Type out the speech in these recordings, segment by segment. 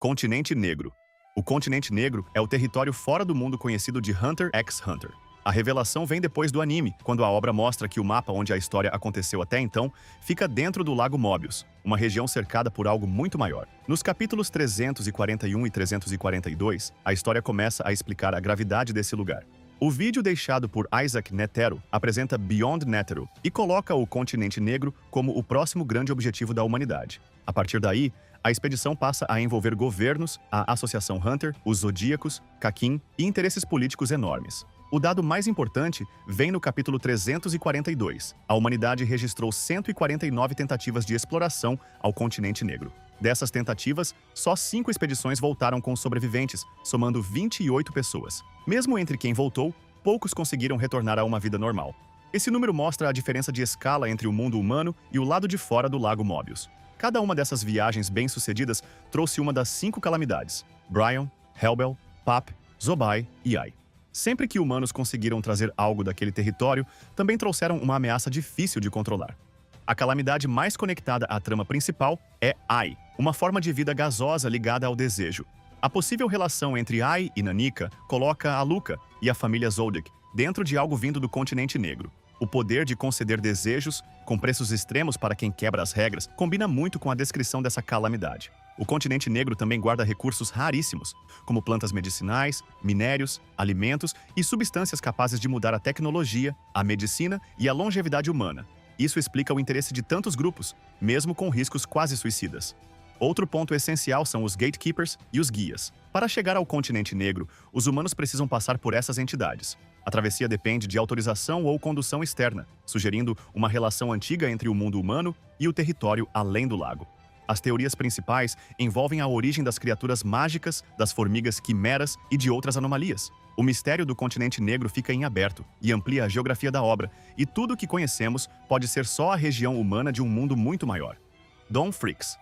Continente Negro. O Continente Negro é o território fora do mundo conhecido de Hunter x Hunter. A revelação vem depois do anime, quando a obra mostra que o mapa onde a história aconteceu até então fica dentro do Lago Mobius, uma região cercada por algo muito maior. Nos capítulos 341 e 342, a história começa a explicar a gravidade desse lugar. O vídeo deixado por Isaac Netero apresenta Beyond Netero e coloca o Continente Negro como o próximo grande objetivo da humanidade. A partir daí, a expedição passa a envolver governos, a Associação Hunter, os Zodíacos, Kakin e interesses políticos enormes. O dado mais importante vem no capítulo 342. A humanidade registrou 149 tentativas de exploração ao Continente Negro. Dessas tentativas, só 5 expedições voltaram com sobreviventes, somando 28 pessoas. Mesmo entre quem voltou, poucos conseguiram retornar a uma vida normal. Esse número mostra a diferença de escala entre o mundo humano e o lado de fora do Lago Mobius. Cada uma dessas viagens bem-sucedidas trouxe uma das 5 calamidades: Brian, Helbel, Pap, Zobai e Ai. Sempre que humanos conseguiram trazer algo daquele território, também trouxeram uma ameaça difícil de controlar. A calamidade mais conectada à trama principal é Ai, uma forma de vida gasosa ligada ao desejo. A possível relação entre Ai e Nanika coloca a Luca e a família Zodiac dentro de algo vindo do Continente Negro. O poder de conceder desejos, com preços extremos para quem quebra as regras, combina muito com a descrição dessa calamidade. O Continente Negro também guarda recursos raríssimos, como plantas medicinais, minérios, alimentos e substâncias capazes de mudar a tecnologia, a medicina e a longevidade humana. Isso explica o interesse de tantos grupos, mesmo com riscos quase suicidas. Outro ponto essencial são os Gatekeepers e os Guias. Para chegar ao Continente Negro, os humanos precisam passar por essas entidades. A travessia depende de autorização ou condução externa, sugerindo uma relação antiga entre o mundo humano e o território além do lago. As teorias principais envolvem a origem das criaturas mágicas, das formigas quimeras e de outras anomalias. O mistério do Continente Negro fica em aberto e amplia a geografia da obra, e tudo o que conhecemos pode ser só a região humana de um mundo muito maior. Don Freaks.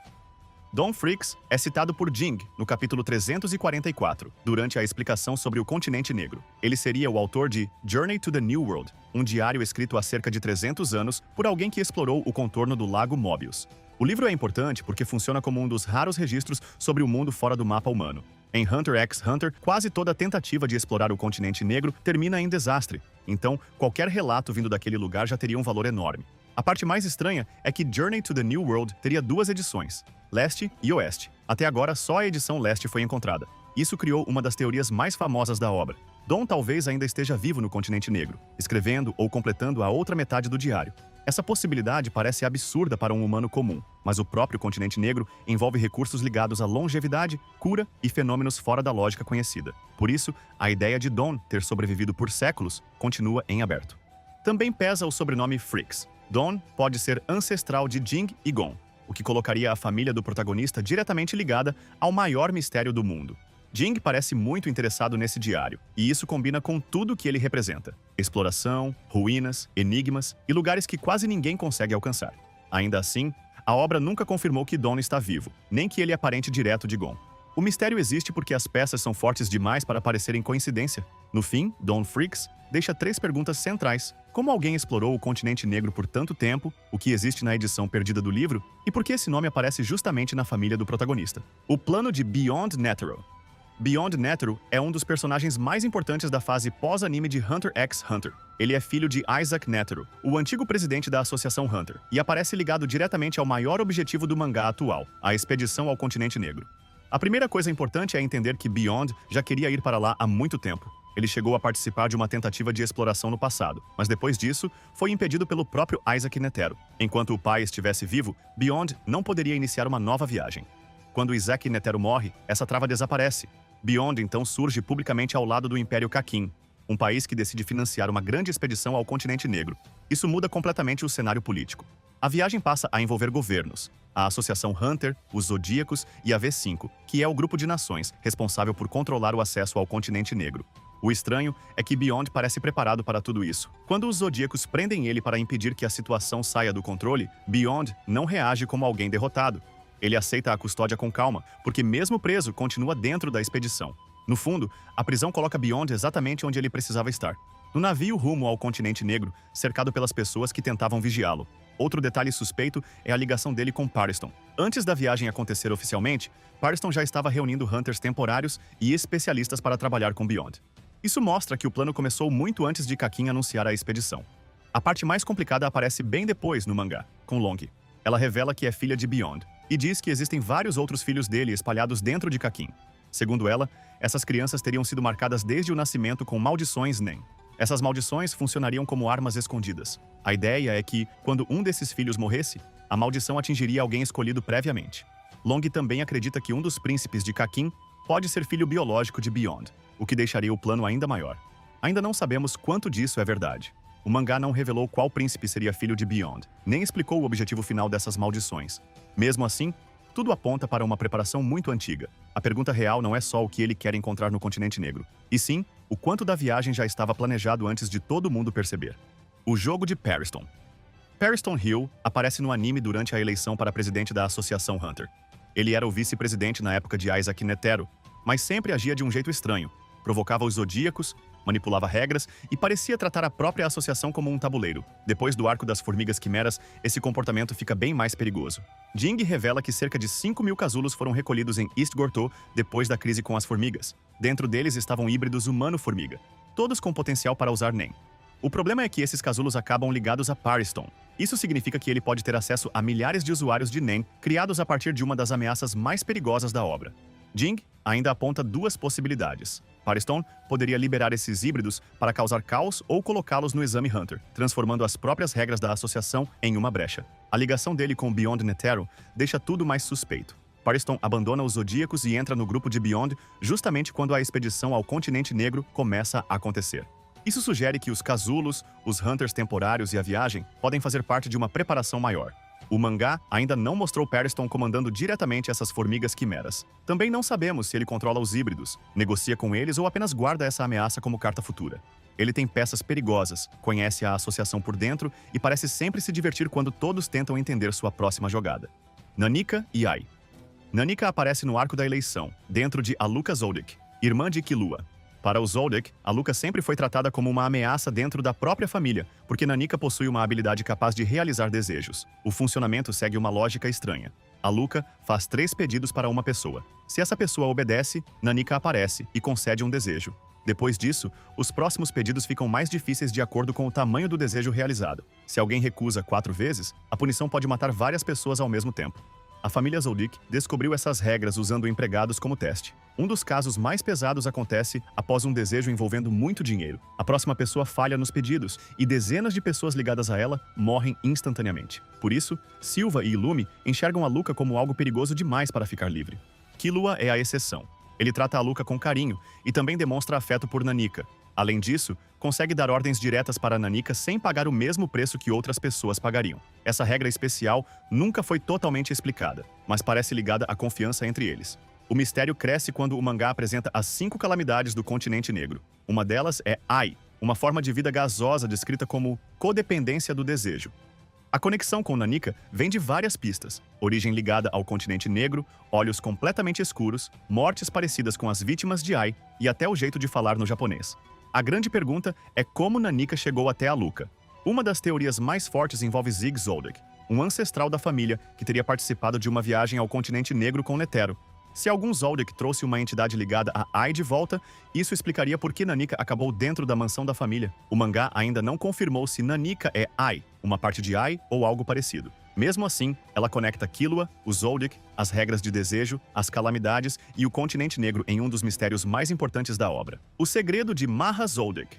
Don Freaks é citado por Jing no capítulo 344, durante a explicação sobre o Continente Negro. Ele seria o autor de Journey to the New World, um diário escrito há cerca de 300 anos por alguém que explorou o contorno do Lago Mobius. O livro é importante porque funciona como um dos raros registros sobre o mundo fora do mapa humano. Em Hunter x Hunter, quase toda tentativa de explorar o Continente Negro termina em desastre, então qualquer relato vindo daquele lugar já teria um valor enorme. A parte mais estranha é que Journey to the New World teria 2 edições, Leste e Oeste. Até agora, só a edição Leste foi encontrada. Isso criou uma das teorias mais famosas da obra. Don talvez ainda esteja vivo no Continente Negro, escrevendo ou completando a outra metade do diário. Essa possibilidade parece absurda para um humano comum, mas o próprio Continente Negro envolve recursos ligados à longevidade, cura e fenômenos fora da lógica conhecida. Por isso, a ideia de Don ter sobrevivido por séculos continua em aberto. Também pesa o sobrenome Freaks. Don pode ser ancestral de Jing e Gon, o que colocaria a família do protagonista diretamente ligada ao maior mistério do mundo. Jing parece muito interessado nesse diário, e isso combina com tudo que ele representa: exploração, ruínas, enigmas e lugares que quase ninguém consegue alcançar. Ainda assim, a obra nunca confirmou que Don está vivo, nem que ele é parente direto de Gon. O mistério existe porque as peças são fortes demais para parecerem coincidência. No fim, Don Freaks deixa 3 perguntas centrais: como alguém explorou o Continente Negro por tanto tempo, o que existe na edição perdida do livro, e por que esse nome aparece justamente na família do protagonista. O plano de Beyond Netero. Beyond Netero é um dos personagens mais importantes da fase pós-anime de Hunter x Hunter. Ele é filho de Isaac Netero, o antigo presidente da Associação Hunter, e aparece ligado diretamente ao maior objetivo do mangá atual, a expedição ao Continente Negro. A primeira coisa importante é entender que Beyond já queria ir para lá há muito tempo. Ele chegou a participar de uma tentativa de exploração no passado, mas depois disso, foi impedido pelo próprio Isaac Netero. Enquanto o pai estivesse vivo, Beyond não poderia iniciar uma nova viagem. Quando Isaac Netero morre, essa trava desaparece. Beyond então surge publicamente ao lado do Império Kakin, um país que decide financiar uma grande expedição ao Continente Negro. Isso muda completamente o cenário político. A viagem passa a envolver governos, a Associação Hunter, os Zodíacos e a V5, que é o grupo de nações responsável por controlar o acesso ao Continente Negro. O estranho é que Beyond parece preparado para tudo isso. Quando os Zodíacos prendem ele para impedir que a situação saia do controle, Beyond não reage como alguém derrotado. Ele aceita a custódia com calma, porque mesmo preso, continua dentro da expedição. No fundo, a prisão coloca Beyond exatamente onde ele precisava estar. No navio rumo ao Continente Negro, cercado pelas pessoas que tentavam vigiá-lo. Outro detalhe suspeito é a ligação dele com Pariston. Antes da viagem acontecer oficialmente, Pariston já estava reunindo Hunters temporários e especialistas para trabalhar com Beyond. Isso mostra que o plano começou muito antes de Kakin anunciar a expedição. A parte mais complicada aparece bem depois no mangá, com Long. Ela revela que é filha de Beyond, e diz que existem vários outros filhos dele espalhados dentro de Kakin. Segundo ela, essas crianças teriam sido marcadas desde o nascimento com maldições Nen. Essas maldições funcionariam como armas escondidas. A ideia é que, quando um desses filhos morresse, a maldição atingiria alguém escolhido previamente. Long também acredita que um dos príncipes de Kakin pode ser filho biológico de Beyond, o que deixaria o plano ainda maior. Ainda não sabemos quanto disso é verdade. O mangá não revelou qual príncipe seria filho de Beyond, nem explicou o objetivo final dessas maldições. Mesmo assim, tudo aponta para uma preparação muito antiga. A pergunta real não é só o que ele quer encontrar no continente negro, e sim, o quanto da viagem já estava planejado antes de todo mundo perceber. O jogo de Pariston. Pariston Hill aparece no anime durante a eleição para presidente da Associação Hunter. Ele era o vice-presidente na época de Isaac Netero, mas sempre agia de um jeito estranho. Provocava os zodíacos, manipulava regras e parecia tratar a própria associação como um tabuleiro. Depois do arco das formigas quimeras, esse comportamento fica bem mais perigoso. Jing revela que cerca de 5.000 casulos foram recolhidos em East Gortou depois da crise com as formigas. Dentro deles estavam híbridos humano-formiga, todos com potencial para usar Nen. O problema é que esses casulos acabam ligados a Pariston. Isso significa que ele pode ter acesso a milhares de usuários de Nen criados a partir de uma das ameaças mais perigosas da obra. Jing ainda aponta duas possibilidades. Pariston poderia liberar esses híbridos para causar caos ou colocá-los no exame Hunter, transformando as próprias regras da associação em uma brecha. A ligação dele com Beyond Netero deixa tudo mais suspeito. Pariston abandona os Zodíacos e entra no grupo de Beyond justamente quando a expedição ao continente negro começa a acontecer. Isso sugere que os casulos, os Hunters temporários e a viagem podem fazer parte de uma preparação maior. O mangá ainda não mostrou Pariston comandando diretamente essas formigas quimeras. Também não sabemos se ele controla os híbridos, negocia com eles ou apenas guarda essa ameaça como carta futura. Ele tem peças perigosas, conhece a associação por dentro e parece sempre se divertir quando todos tentam entender sua próxima jogada. Nanika e Ai. Nanika aparece no arco da eleição, dentro de Aluka Zoldyck, irmã de Killua. Para os Zoldyck, Aluka sempre foi tratada como uma ameaça dentro da própria família, porque Nanika possui uma habilidade capaz de realizar desejos. O funcionamento segue uma lógica estranha. Aluka faz 3 pedidos para uma pessoa. Se essa pessoa obedece, Nanika aparece e concede um desejo. Depois disso, os próximos pedidos ficam mais difíceis de acordo com o tamanho do desejo realizado. Se alguém recusa 4 vezes, a punição pode matar várias pessoas ao mesmo tempo. A família Zoldyck descobriu essas regras usando empregados como teste. Um dos casos mais pesados acontece após um desejo envolvendo muito dinheiro. A próxima pessoa falha nos pedidos e dezenas de pessoas ligadas a ela morrem instantaneamente. Por isso, Silva e Illumi enxergam Aluka como algo perigoso demais para ficar livre. Killua é a exceção. Ele trata Aluka com carinho e também demonstra afeto por Nanika. Além disso, consegue dar ordens diretas para Nanika sem pagar o mesmo preço que outras pessoas pagariam. Essa regra especial nunca foi totalmente explicada, mas parece ligada à confiança entre eles. O mistério cresce quando o mangá apresenta as 5 calamidades do continente negro. Uma delas é Ai, uma forma de vida gasosa descrita como codependência do desejo. A conexão com Nanika vem de várias pistas: origem ligada ao continente negro, olhos completamente escuros, mortes parecidas com as vítimas de Ai e até o jeito de falar no japonês. A grande pergunta é como Nanika chegou até Aluka. Uma das teorias mais fortes envolve Zig Zoldyck, um ancestral da família que teria participado de uma viagem ao continente negro com Netero. Se algum Zoldyck trouxe uma entidade ligada a Ai de volta, isso explicaria por que Nanika acabou dentro da mansão da família. O mangá ainda não confirmou se Nanika é Ai, uma parte de Ai ou algo parecido. Mesmo assim, ela conecta Killua, o Zoldyck, as regras de desejo, as calamidades e o continente negro em um dos mistérios mais importantes da obra. O segredo de Maha Zoldyck.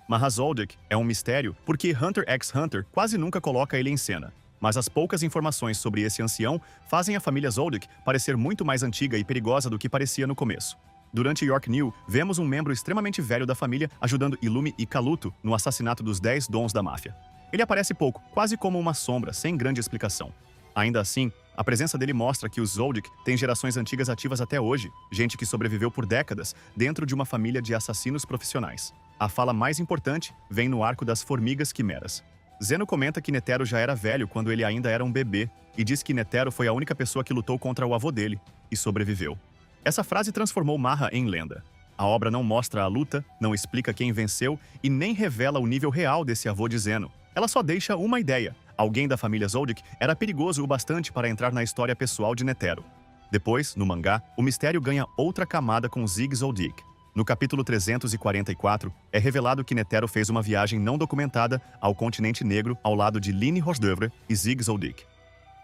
Maha Zoldyck é um mistério porque Hunter x Hunter quase nunca coloca ele em cena. Mas as poucas informações sobre esse ancião fazem a família Zoldyck parecer muito mais antiga e perigosa do que parecia no começo. Durante York New, vemos um membro extremamente velho da família ajudando Illumi e Kaluto no assassinato dos 10 dons da máfia. Ele aparece pouco, quase como uma sombra, sem grande explicação. Ainda assim, a presença dele mostra que os Zoldyck têm gerações antigas ativas até hoje, gente que sobreviveu por décadas dentro de uma família de assassinos profissionais. A fala mais importante vem no arco das formigas quimeras. Zeno comenta que Netero já era velho quando ele ainda era um bebê e diz que Netero foi a única pessoa que lutou contra o avô dele e sobreviveu. Essa frase transformou Maha em lenda. A obra não mostra a luta, não explica quem venceu e nem revela o nível real desse avô de Zeno. Ela só deixa uma ideia: Alguém da família Zoldyck era perigoso o bastante para entrar na história pessoal de Netero. Depois, no mangá, o mistério ganha outra camada com Zig Zoldyck. No capítulo 344, é revelado que Netero fez uma viagem não documentada ao continente negro ao lado de Line Horsdevre e Zig Zoldyck.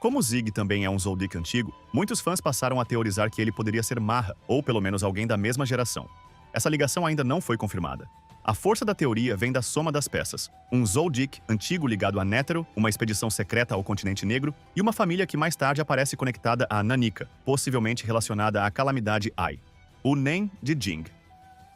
Como Zig também é um Zoldyck antigo, muitos fãs passaram a teorizar que ele poderia ser Marra, ou pelo menos alguém da mesma geração. Essa ligação ainda não foi confirmada. A força da teoria vem da soma das peças. Um Zoldyck antigo ligado a Netero, uma expedição secreta ao continente negro, e uma família que mais tarde aparece conectada a Nanika, possivelmente relacionada à calamidade Ai. O Nen de Jing.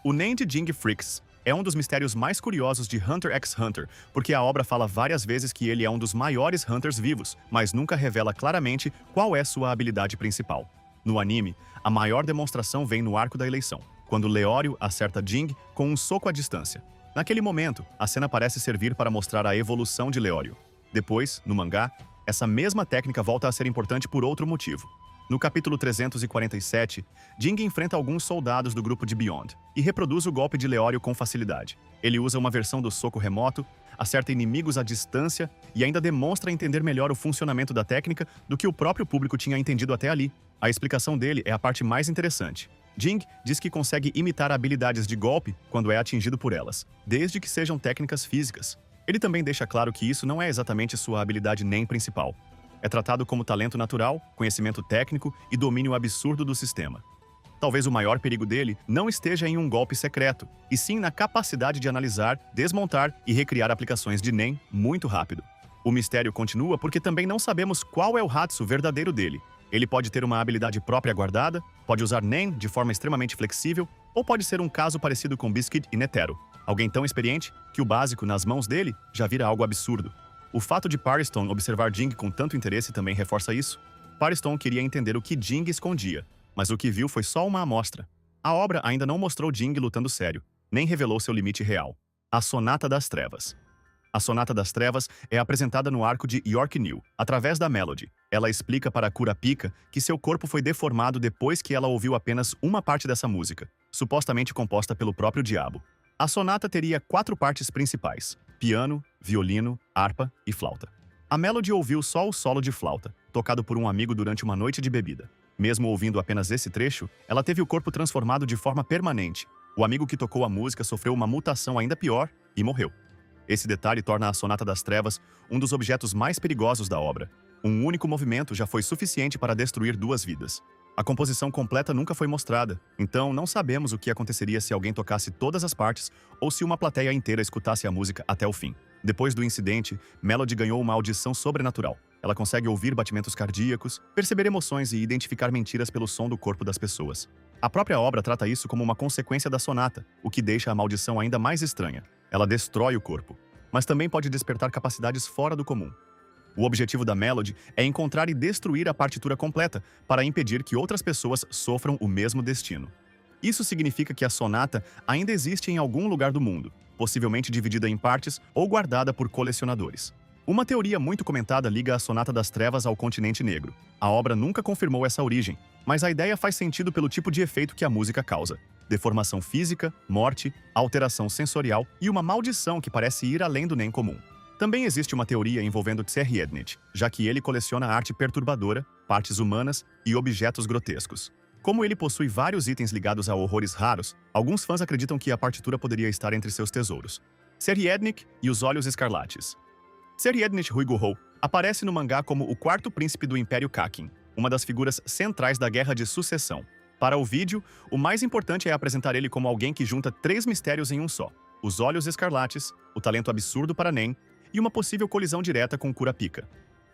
O Nen de Jing Freaks é um dos mistérios mais curiosos de Hunter x Hunter, porque a obra fala várias vezes que ele é um dos maiores Hunters vivos, mas nunca revela claramente qual é sua habilidade principal. No anime, a maior demonstração vem no arco da eleição, quando Leório acerta Jing com um soco à distância. Naquele momento, a cena parece servir para mostrar a evolução de Leório. Depois, no mangá, essa mesma técnica volta a ser importante por outro motivo. No capítulo 347, Jing enfrenta alguns soldados do grupo de Beyond e reproduz o golpe de Leório com facilidade. Ele usa uma versão do soco remoto, acerta inimigos à distância e ainda demonstra entender melhor o funcionamento da técnica do que o próprio público tinha entendido até ali. A explicação dele é a parte mais interessante. Jing diz que consegue imitar habilidades de golpe quando é atingido por elas, desde que sejam técnicas físicas. Ele também deixa claro que isso não é exatamente sua habilidade nem principal. É tratado como talento natural, conhecimento técnico e domínio absurdo do sistema. Talvez o maior perigo dele não esteja em um golpe secreto, e sim na capacidade de analisar, desmontar e recriar aplicações de Nen muito rápido. O mistério continua porque também não sabemos qual é o Hatsu verdadeiro dele. Ele pode ter uma habilidade própria guardada, pode usar Nen de forma extremamente flexível, ou pode ser um caso parecido com Biscuit e Netero. Alguém tão experiente que o básico nas mãos dele já vira algo absurdo. O fato de Paristone observar Jing com tanto interesse também reforça isso. Paristone queria entender o que Jing escondia, mas o que viu foi só uma amostra. A obra ainda não mostrou Jing lutando sério, nem revelou seu limite real. A Sonata das Trevas. A Sonata das Trevas é apresentada no arco de York New, através da Melody. Ela explica para Kurapika que seu corpo foi deformado depois que ela ouviu apenas uma parte dessa música, supostamente composta pelo próprio diabo. A sonata teria 4 partes principais: piano, violino, harpa e flauta. A Melody ouviu só o solo de flauta, tocado por um amigo durante uma noite de bebida. Mesmo ouvindo apenas esse trecho, ela teve o corpo transformado de forma permanente. O amigo que tocou a música sofreu uma mutação ainda pior e morreu. Esse detalhe torna a Sonata das Trevas um dos objetos mais perigosos da obra. Um único movimento já foi suficiente para destruir 2 vidas. A composição completa nunca foi mostrada, então não sabemos o que aconteceria se alguém tocasse todas as partes ou se uma plateia inteira escutasse a música até o fim. Depois do incidente, Melody ganhou uma audição sobrenatural. Ela consegue ouvir batimentos cardíacos, perceber emoções e identificar mentiras pelo som do corpo das pessoas. A própria obra trata isso como uma consequência da sonata, o que deixa a maldição ainda mais estranha. Ela destrói o corpo, mas também pode despertar capacidades fora do comum. O objetivo da Melody é encontrar e destruir a partitura completa para impedir que outras pessoas sofram o mesmo destino. Isso significa que a sonata ainda existe em algum lugar do mundo, possivelmente dividida em partes ou guardada por colecionadores. Uma teoria muito comentada liga a Sonata das Trevas ao continente negro. A obra nunca confirmou essa origem, mas a ideia faz sentido pelo tipo de efeito que a música causa: deformação física, morte, alteração sensorial e uma maldição que parece ir além do Nen comum. Também existe uma teoria envolvendo Tseriednit, já que ele coleciona arte perturbadora, partes humanas e objetos grotescos. Como ele possui vários itens ligados a horrores raros, alguns fãs acreditam que a partitura poderia estar entre seus tesouros. Tseriednik e os Olhos Escarlates. Tseriednit Huiguhou aparece no mangá como o 4º príncipe do Império Kakin, uma das figuras centrais da Guerra de Sucessão. Para o vídeo, o mais importante é apresentar ele como alguém que junta 3 mistérios em um só: os Olhos Escarlates, o talento absurdo para Nen e uma possível colisão direta com Kurapika.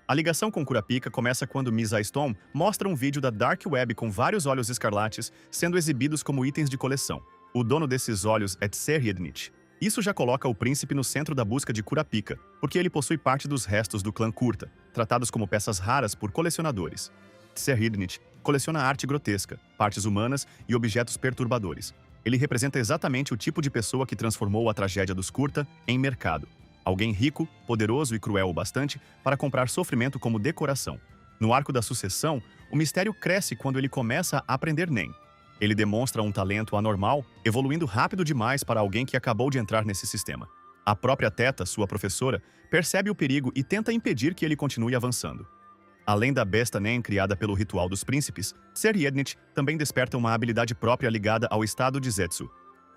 A ligação com Kurapika começa quando Misa Stone mostra um vídeo da Dark Web com vários olhos escarlates sendo exibidos como itens de coleção. O dono desses olhos é Tseriednit. Isso já coloca o príncipe no centro da busca de Kurapika, porque ele possui parte dos restos do clã Kurta, tratados como peças raras por colecionadores. Tseriednit coleciona arte grotesca, partes humanas e objetos perturbadores. Ele representa exatamente o tipo de pessoa que transformou a tragédia dos Kurta em mercado. Alguém rico, poderoso e cruel o bastante para comprar sofrimento como decoração. No arco da sucessão, o mistério cresce quando ele começa a aprender Nen. Ele demonstra um talento anormal, evoluindo rápido demais para alguém que acabou de entrar nesse sistema. A própria Theta, sua professora, percebe o perigo e tenta impedir que ele continue avançando. Além da besta Nen criada pelo ritual dos príncipes, Tseriednit também desperta uma habilidade própria ligada ao estado de Zetsu.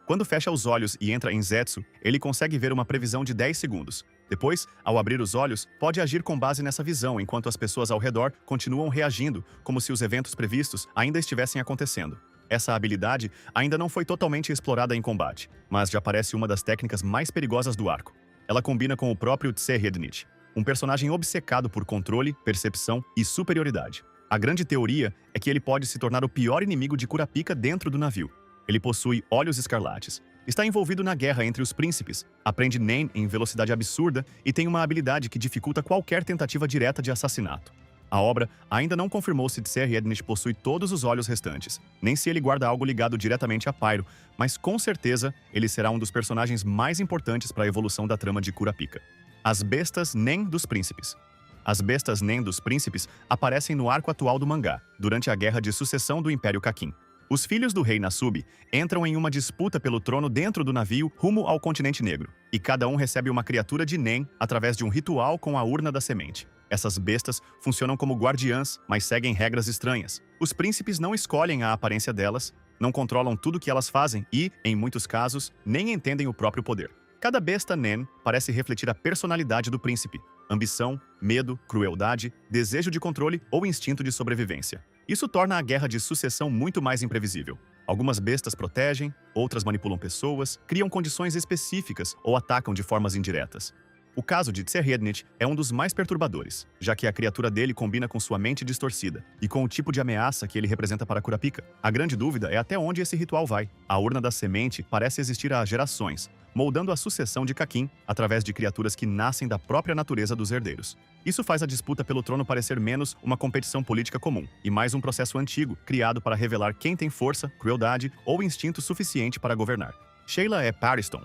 Quando fecha os olhos e entra em Zetsu, ele consegue ver uma previsão de 10 segundos. Depois, ao abrir os olhos, pode agir com base nessa visão enquanto as pessoas ao redor continuam reagindo, como se os eventos previstos ainda estivessem acontecendo. Essa habilidade ainda não foi totalmente explorada em combate, mas já parece uma das técnicas mais perigosas do arco. Ela combina com o próprio Tseriednit, um personagem obcecado por controle, percepção e superioridade. A grande teoria é que ele pode se tornar o pior inimigo de Kurapika dentro do navio. Ele possui olhos escarlates, está envolvido na guerra entre os príncipes, aprende Nen em velocidade absurda e tem uma habilidade que dificulta qualquer tentativa direta de assassinato. A obra ainda não confirmou se Tseriednit possui todos os olhos restantes, nem se ele guarda algo ligado diretamente a Pyro, mas com certeza ele será um dos personagens mais importantes para a evolução da trama de Kurapika. As bestas Nen dos príncipes. As bestas Nen dos príncipes aparecem no arco atual do mangá, durante a Guerra de Sucessão do Império Kakin. Os filhos do rei Nasubi entram em uma disputa pelo trono dentro do navio rumo ao continente negro, e cada um recebe uma criatura de Nen através de um ritual com a urna da semente. Essas bestas funcionam como guardiãs, mas seguem regras estranhas. Os príncipes não escolhem a aparência delas, não controlam tudo o que elas fazem e, em muitos casos, nem entendem o próprio poder. Cada besta Nen parece refletir a personalidade do príncipe: ambição, medo, crueldade, desejo de controle ou instinto de sobrevivência. Isso torna a guerra de sucessão muito mais imprevisível. Algumas bestas protegem, outras manipulam pessoas, criam condições específicas ou atacam de formas indiretas. O caso de Tseriednit é um dos mais perturbadores, já que a criatura dele combina com sua mente distorcida e com o tipo de ameaça que ele representa para Kurapika. A grande dúvida é até onde esse ritual vai. A urna da semente parece existir há gerações, moldando a sucessão de Kakin através de criaturas que nascem da própria natureza dos herdeiros. Isso faz a disputa pelo trono parecer menos uma competição política comum e mais um processo antigo, criado para revelar quem tem força, crueldade ou instinto suficiente para governar. Sheila é Pariston.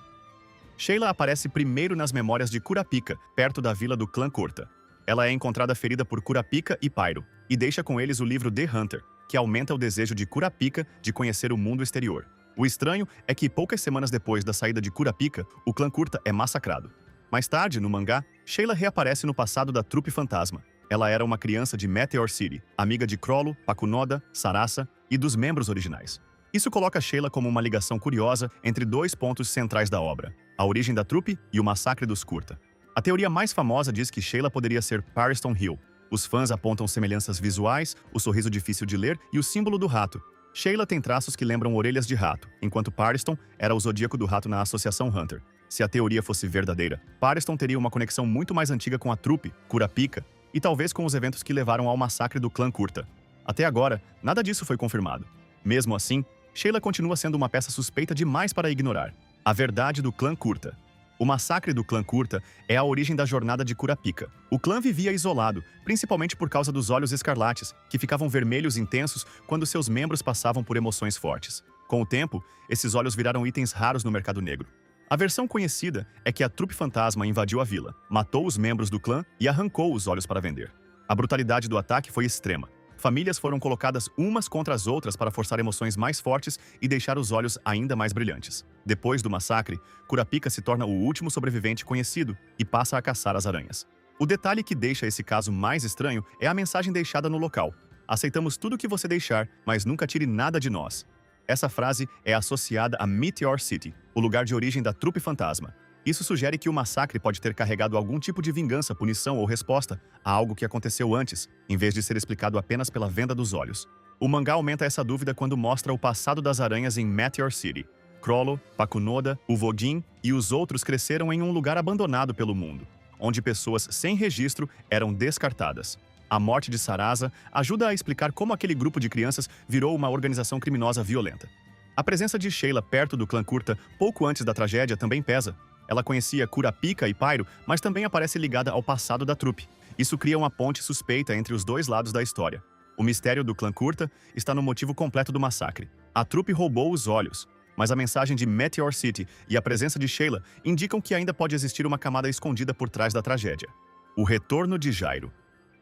Sheila aparece primeiro nas memórias de Kurapika, perto da vila do clã Kurta. Ela é encontrada ferida por Kurapika e Pyro, e deixa com eles o livro The Hunter, que aumenta o desejo de Kurapika de conhecer o mundo exterior. O estranho é que poucas semanas depois da saída de Kurapika, o clã Kurta é massacrado. Mais tarde, no mangá, Sheila reaparece no passado da trupe fantasma. Ela era uma criança de Meteor City, amiga de Chrollo, Pakunoda, Sarasa e dos membros originais. Isso coloca Sheila como uma ligação curiosa entre dois pontos centrais da obra: a origem da trupe e o massacre dos Kurta. A teoria mais famosa diz que Sheila poderia ser Pariston Hill. Os fãs apontam semelhanças visuais, o sorriso difícil de ler e o símbolo do rato. Sheila tem traços que lembram orelhas de rato, enquanto Pariston era o zodíaco do rato na Associação Hunter. Se a teoria fosse verdadeira, Pariston teria uma conexão muito mais antiga com a trupe, Kurapika, e talvez com os eventos que levaram ao massacre do clã Kurta. Até agora, nada disso foi confirmado. Mesmo assim, Sheila continua sendo uma peça suspeita demais para ignorar. A verdade do clã Kurta. O massacre do clã Kurta é a origem da jornada de Kurapika. O clã vivia isolado, principalmente por causa dos olhos escarlates, que ficavam vermelhos intensos quando seus membros passavam por emoções fortes. Com o tempo, esses olhos viraram itens raros no mercado negro. A versão conhecida é que a trupe fantasma invadiu a vila, matou os membros do clã e arrancou os olhos para vender. A brutalidade do ataque foi extrema. Famílias foram colocadas umas contra as outras para forçar emoções mais fortes e deixar os olhos ainda mais brilhantes. Depois do massacre, Kurapika se torna o último sobrevivente conhecido e passa a caçar as aranhas. O detalhe que deixa esse caso mais estranho é a mensagem deixada no local: aceitamos tudo que você deixar, mas nunca tire nada de nós. Essa frase é associada a Meteor City, o lugar de origem da trupe fantasma. Isso sugere que o massacre pode ter carregado algum tipo de vingança, punição ou resposta a algo que aconteceu antes, em vez de ser explicado apenas pela venda dos olhos. O mangá aumenta essa dúvida quando mostra o passado das aranhas em Meteor City. Chrollo, Pakunoda, Uvogin e os outros cresceram em um lugar abandonado pelo mundo, onde pessoas sem registro eram descartadas. A morte de Sarasa ajuda a explicar como aquele grupo de crianças virou uma organização criminosa violenta. A presença de Sheila perto do clã Kurta pouco antes da tragédia também pesa. Ela conhecia Kurapika e Pyro, mas também aparece ligada ao passado da trupe. Isso cria uma ponte suspeita entre os dois lados da história. O mistério do clã Kurta está no motivo completo do massacre. A trupe roubou os olhos, mas a mensagem de Meteor City e a presença de Sheila indicam que ainda pode existir uma camada escondida por trás da tragédia. O retorno de Jairo.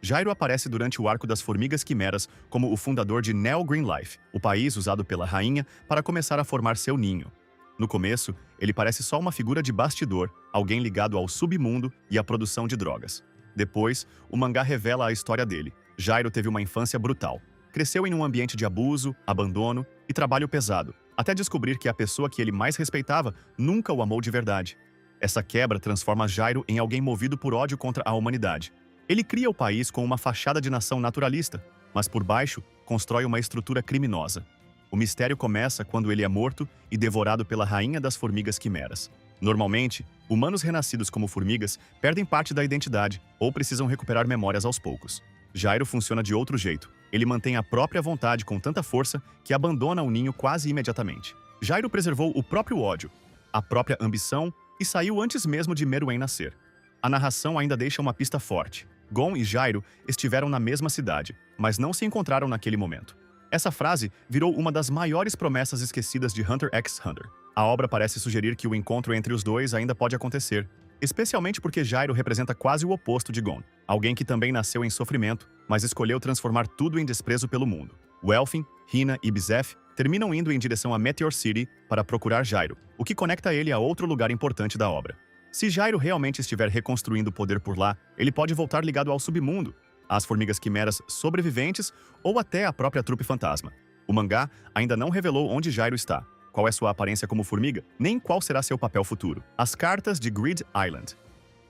Jairo aparece durante o arco das Formigas Quimeras como o fundador de Neo Green Life, o país usado pela rainha para começar a formar seu ninho. No começo, ele parece só uma figura de bastidor, alguém ligado ao submundo e à produção de drogas. Depois, o mangá revela a história dele. Jairo teve uma infância brutal. Cresceu em um ambiente de abuso, abandono e trabalho pesado, até descobrir que a pessoa que ele mais respeitava nunca o amou de verdade. Essa quebra transforma Jairo em alguém movido por ódio contra a humanidade. Ele cria o país com uma fachada de nação naturalista, mas por baixo constrói uma estrutura criminosa. O mistério começa quando ele é morto e devorado pela rainha das formigas quimeras. Normalmente, humanos renascidos como formigas perdem parte da identidade ou precisam recuperar memórias aos poucos. Jairo funciona de outro jeito. Ele mantém a própria vontade com tanta força que abandona o ninho quase imediatamente. Jairo preservou o próprio ódio, a própria ambição e saiu antes mesmo de Meruem nascer. A narração ainda deixa uma pista forte. Gon e Jairo estiveram na mesma cidade, mas não se encontraram naquele momento. Essa frase virou uma das maiores promessas esquecidas de Hunter x Hunter. A obra parece sugerir que o encontro entre os dois ainda pode acontecer, especialmente porque Jairo representa quase o oposto de Gon, alguém que também nasceu em sofrimento, mas escolheu transformar tudo em desprezo pelo mundo. Welfin, Hina e Bizef terminam indo em direção a Meteor City para procurar Jairo, o que conecta ele a outro lugar importante da obra. Se Jairo realmente estiver reconstruindo o poder por lá, ele pode voltar ligado ao submundo, às formigas quimeras sobreviventes ou até à própria trupe fantasma. O mangá ainda não revelou onde Jairo está, qual é sua aparência como formiga, nem qual será seu papel futuro. As cartas de Grid Island.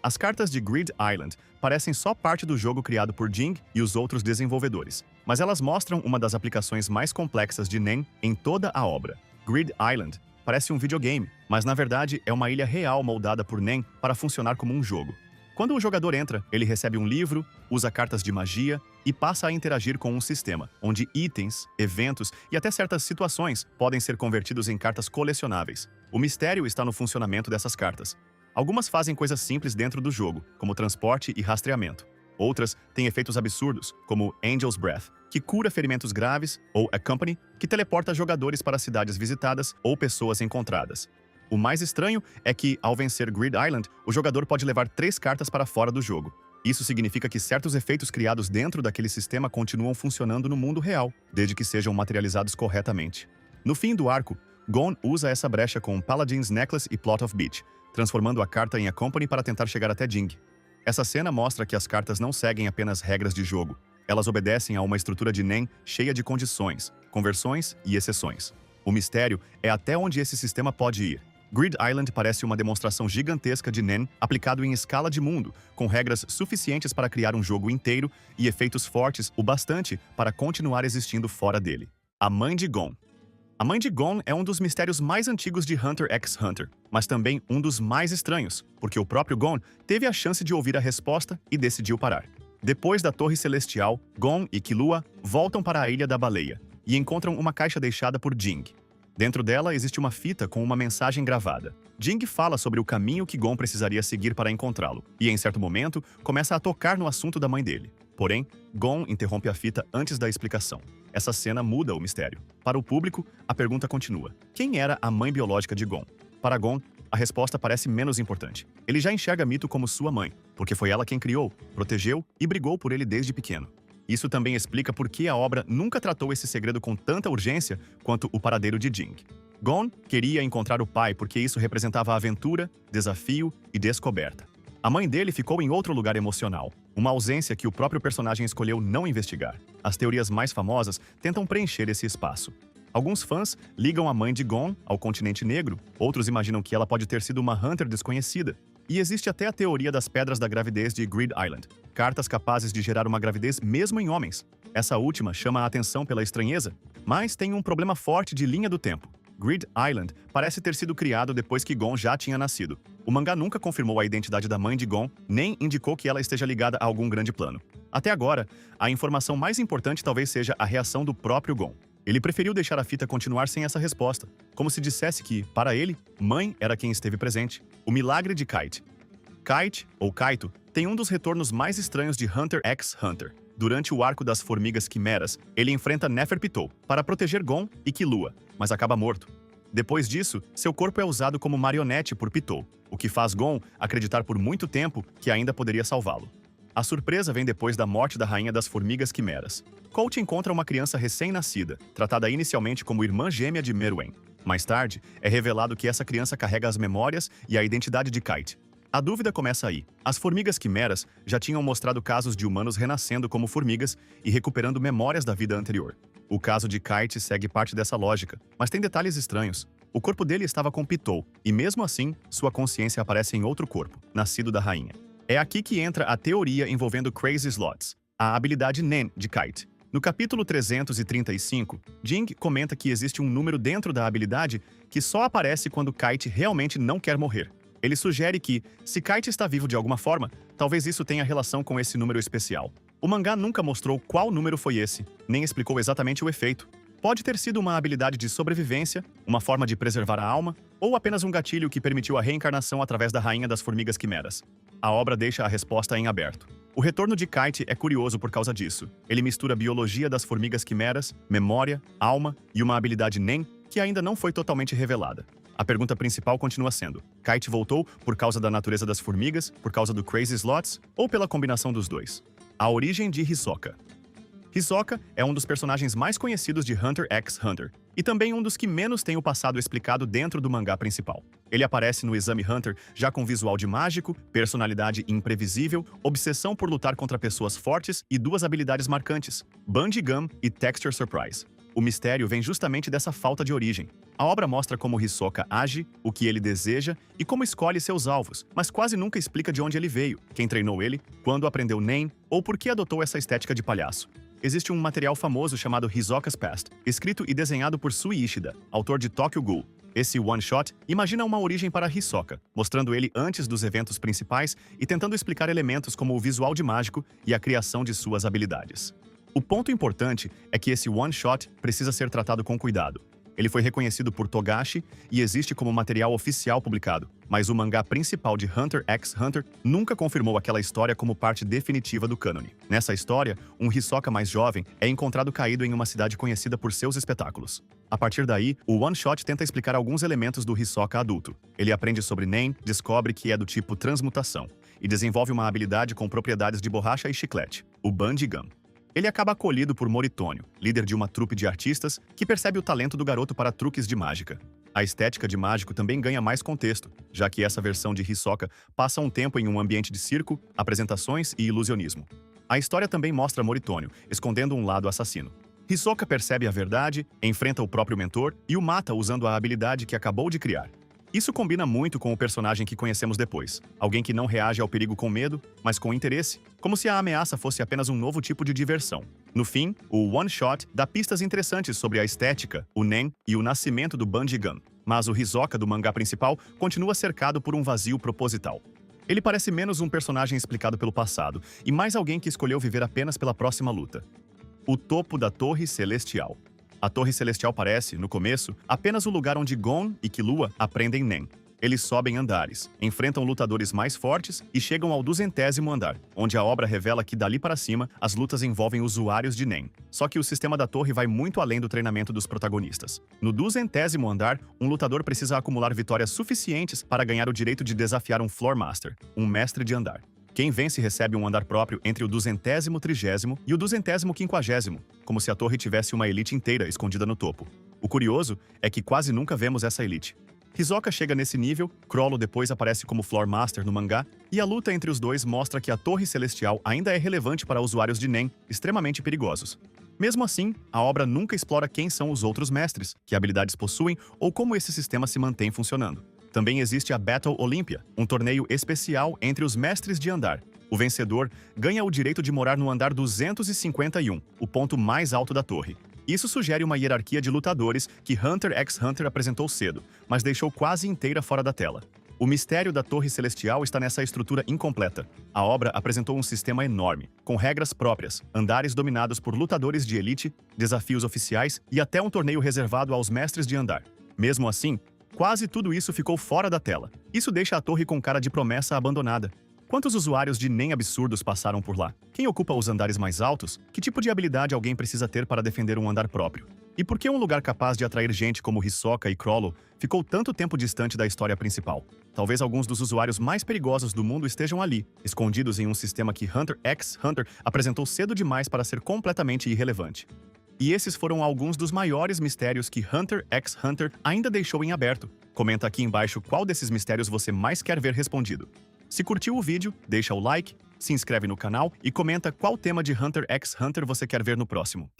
As cartas de Grid Island parecem só parte do jogo criado por Jing e os outros desenvolvedores, mas elas mostram uma das aplicações mais complexas de Nen em toda a obra. Grid Island parece um videogame, mas na verdade é uma ilha real moldada por Nen para funcionar como um jogo. Quando o jogador entra, ele recebe um livro, usa cartas de magia e passa a interagir com um sistema, onde itens, eventos e até certas situações podem ser convertidos em cartas colecionáveis. O mistério está no funcionamento dessas cartas. Algumas fazem coisas simples dentro do jogo, como transporte e rastreamento. Outras têm efeitos absurdos, como Angel's Breath, que cura ferimentos graves, ou Accompany, que teleporta jogadores para cidades visitadas ou pessoas encontradas. O mais estranho é que, ao vencer Grid Island, o jogador pode levar 3 cartas para fora do jogo. Isso significa que certos efeitos criados dentro daquele sistema continuam funcionando no mundo real, desde que sejam materializados corretamente. No fim do arco, Gon usa essa brecha com Paladin's Necklace e Plot of Beach, transformando a carta em Accompany para tentar chegar até Jing. Essa cena mostra que as cartas não seguem apenas regras de jogo. Elas obedecem a uma estrutura de Nen cheia de condições, conversões e exceções. O mistério é até onde esse sistema pode ir. Grid Island parece uma demonstração gigantesca de Nen aplicado em escala de mundo, com regras suficientes para criar um jogo inteiro e efeitos fortes o bastante para continuar existindo fora dele. A Mãe de Gon. A Mãe de Gon é um dos mistérios mais antigos de Hunter x Hunter, mas também um dos mais estranhos, porque o próprio Gon teve a chance de ouvir a resposta e decidiu parar. Depois da Torre Celestial, Gon e Killua voltam para a Ilha da Baleia e encontram uma caixa deixada por Jing. Dentro dela existe uma fita com uma mensagem gravada. Jing fala sobre o caminho que Gon precisaria seguir para encontrá-lo, e em certo momento começa a tocar no assunto da mãe dele. Porém, Gon interrompe a fita antes da explicação. Essa cena muda o mistério. Para o público, a pergunta continua. Quem era a mãe biológica de Gon? Para Gon, a resposta parece menos importante. Ele já enxerga Mito como sua mãe, porque foi ela quem criou, protegeu e brigou por ele desde pequeno. Isso também explica por que a obra nunca tratou esse segredo com tanta urgência quanto o paradeiro de Jing. Gon queria encontrar o pai porque isso representava aventura, desafio e descoberta. A mãe dele ficou em outro lugar emocional, uma ausência que o próprio personagem escolheu não investigar. As teorias mais famosas tentam preencher esse espaço. Alguns fãs ligam a mãe de Gon ao continente negro, outros imaginam que ela pode ter sido uma Hunter desconhecida. E existe até a teoria das pedras da gravidez de Grid Island, cartas capazes de gerar uma gravidez mesmo em homens. Essa última chama a atenção pela estranheza, mas tem um problema forte de linha do tempo. Grid Island parece ter sido criado depois que Gon já tinha nascido. O mangá nunca confirmou a identidade da mãe de Gon, nem indicou que ela esteja ligada a algum grande plano. Até agora, a informação mais importante talvez seja a reação do próprio Gon. Ele preferiu deixar a fita continuar sem essa resposta, como se dissesse que, para ele, mãe era quem esteve presente. O milagre de Kite. Kite, ou Kaito, tem um dos retornos mais estranhos de Hunter x Hunter. Durante o arco das formigas quimeras, ele enfrenta Neferpitou para proteger Gon e Killua, mas acaba morto. Depois disso, seu corpo é usado como marionete por Pitou, o que faz Gon acreditar por muito tempo que ainda poderia salvá-lo. A surpresa vem depois da morte da rainha das formigas quimeras. Colt encontra uma criança recém-nascida, tratada inicialmente como irmã gêmea de Meruem. Mais tarde, é revelado que essa criança carrega as memórias e a identidade de Kite. A dúvida começa aí. As formigas quimeras já tinham mostrado casos de humanos renascendo como formigas e recuperando memórias da vida anterior. O caso de Kite segue parte dessa lógica, mas tem detalhes estranhos. O corpo dele estava com Pitou, e mesmo assim, sua consciência aparece em outro corpo, nascido da rainha. É aqui que entra a teoria envolvendo Crazy Slots, a habilidade Nen de Kite. No capítulo 335, Jing comenta que existe um número dentro da habilidade que só aparece quando Kite realmente não quer morrer. Ele sugere que, se Kite está vivo de alguma forma, talvez isso tenha relação com esse número especial. O mangá nunca mostrou qual número foi esse, nem explicou exatamente o efeito. Pode ter sido uma habilidade de sobrevivência, uma forma de preservar a alma, ou apenas um gatilho que permitiu a reencarnação através da rainha das formigas quimeras. A obra deixa a resposta em aberto. O retorno de Kite é curioso por causa disso. Ele mistura a biologia das formigas quimeras, memória, alma e uma habilidade Nen que ainda não foi totalmente revelada. A pergunta principal continua sendo: Kite voltou por causa da natureza das formigas, por causa do Crazy Slots, ou pela combinação dos dois? A origem de Hisoka. Hisoka é um dos personagens mais conhecidos de Hunter x Hunter, e também um dos que menos tem o passado explicado dentro do mangá principal. Ele aparece no Exame Hunter já com visual de mágico, personalidade imprevisível, obsessão por lutar contra pessoas fortes e duas habilidades marcantes, Bungee Gum e Texture Surprise. O mistério vem justamente dessa falta de origem. A obra mostra como Hisoka age, o que ele deseja e como escolhe seus alvos, mas quase nunca explica de onde ele veio, quem treinou ele, quando aprendeu Nen ou por que adotou essa estética de palhaço. Existe um material famoso chamado Hisoka's Past, escrito e desenhado por Sui Ishida, autor de Tokyo Ghoul. Esse one-shot imagina uma origem para Hisoka, mostrando ele antes dos eventos principais e tentando explicar elementos como o visual de mágico e a criação de suas habilidades. O ponto importante é que esse one-shot precisa ser tratado com cuidado. Ele foi reconhecido por Togashi e existe como material oficial publicado, mas o mangá principal de Hunter x Hunter nunca confirmou aquela história como parte definitiva do cânone. Nessa história, um Hisoka mais jovem é encontrado caído em uma cidade conhecida por seus espetáculos. A partir daí, o one-shot tenta explicar alguns elementos do Hisoka adulto. Ele aprende sobre Nen, descobre que é do tipo transmutação, e desenvolve uma habilidade com propriedades de borracha e chiclete, o Bungee Gum. Ele acaba acolhido por Moritônio, líder de uma trupe de artistas, que percebe o talento do garoto para truques de mágica. A estética de mágico também ganha mais contexto, já que essa versão de Hisoka passa um tempo em um ambiente de circo, apresentações e ilusionismo. A história também mostra Moritônio, escondendo um lado assassino. Hisoka percebe a verdade, enfrenta o próprio mentor e o mata usando a habilidade que acabou de criar. Isso combina muito com o personagem que conhecemos depois. Alguém que não reage ao perigo com medo, mas com interesse, como se a ameaça fosse apenas um novo tipo de diversão. No fim, o one-shot dá pistas interessantes sobre a estética, o Nen e o nascimento do Bungee Gum. Mas o Hisoka do mangá principal continua cercado por um vazio proposital. Ele parece menos um personagem explicado pelo passado, e mais alguém que escolheu viver apenas pela próxima luta. O topo da Torre Celestial. A Torre Celestial parece, no começo, apenas o lugar onde Gon e Killua aprendem Nen. Eles sobem andares, enfrentam lutadores mais fortes e chegam ao 200º andar, onde a obra revela que dali para cima as lutas envolvem usuários de Nen. Só que o sistema da torre vai muito além do treinamento dos protagonistas. No 200º andar, um lutador precisa acumular vitórias suficientes para ganhar o direito de desafiar um Floor Master, um mestre de andar. Quem vence recebe um andar próprio entre o 200º trigésimo e o 200º quinquagésimo, como se a torre tivesse uma elite inteira escondida no topo. O curioso é que quase nunca vemos essa elite. Hisoka chega nesse nível, Chrollo depois aparece como Floor Master no mangá, e a luta entre os dois mostra que a Torre Celestial ainda é relevante para usuários de Nen, extremamente perigosos. Mesmo assim, a obra nunca explora quem são os outros mestres, que habilidades possuem ou como esse sistema se mantém funcionando. Também existe a Battle Olympia, um torneio especial entre os mestres de andar. O vencedor ganha o direito de morar no andar 251, o ponto mais alto da torre. Isso sugere uma hierarquia de lutadores que Hunter x Hunter apresentou cedo, mas deixou quase inteira fora da tela. O mistério da Torre Celestial está nessa estrutura incompleta. A obra apresentou um sistema enorme, com regras próprias, andares dominados por lutadores de elite, desafios oficiais e até um torneio reservado aos mestres de andar. Mesmo assim, quase tudo isso ficou fora da tela. Isso deixa a torre com cara de promessa abandonada. Quantos usuários de Nen absurdos passaram por lá? Quem ocupa os andares mais altos? Que tipo de habilidade alguém precisa ter para defender um andar próprio? E por que um lugar capaz de atrair gente como Hisoka e Chrollo ficou tanto tempo distante da história principal? Talvez alguns dos usuários mais perigosos do mundo estejam ali, escondidos em um sistema que Hunter x Hunter apresentou cedo demais para ser completamente irrelevante. E esses foram alguns dos maiores mistérios que Hunter x Hunter ainda deixou em aberto. Comenta aqui embaixo qual desses mistérios você mais quer ver respondido. Se curtiu o vídeo, deixa o like, se inscreve no canal e comenta qual tema de Hunter x Hunter você quer ver no próximo.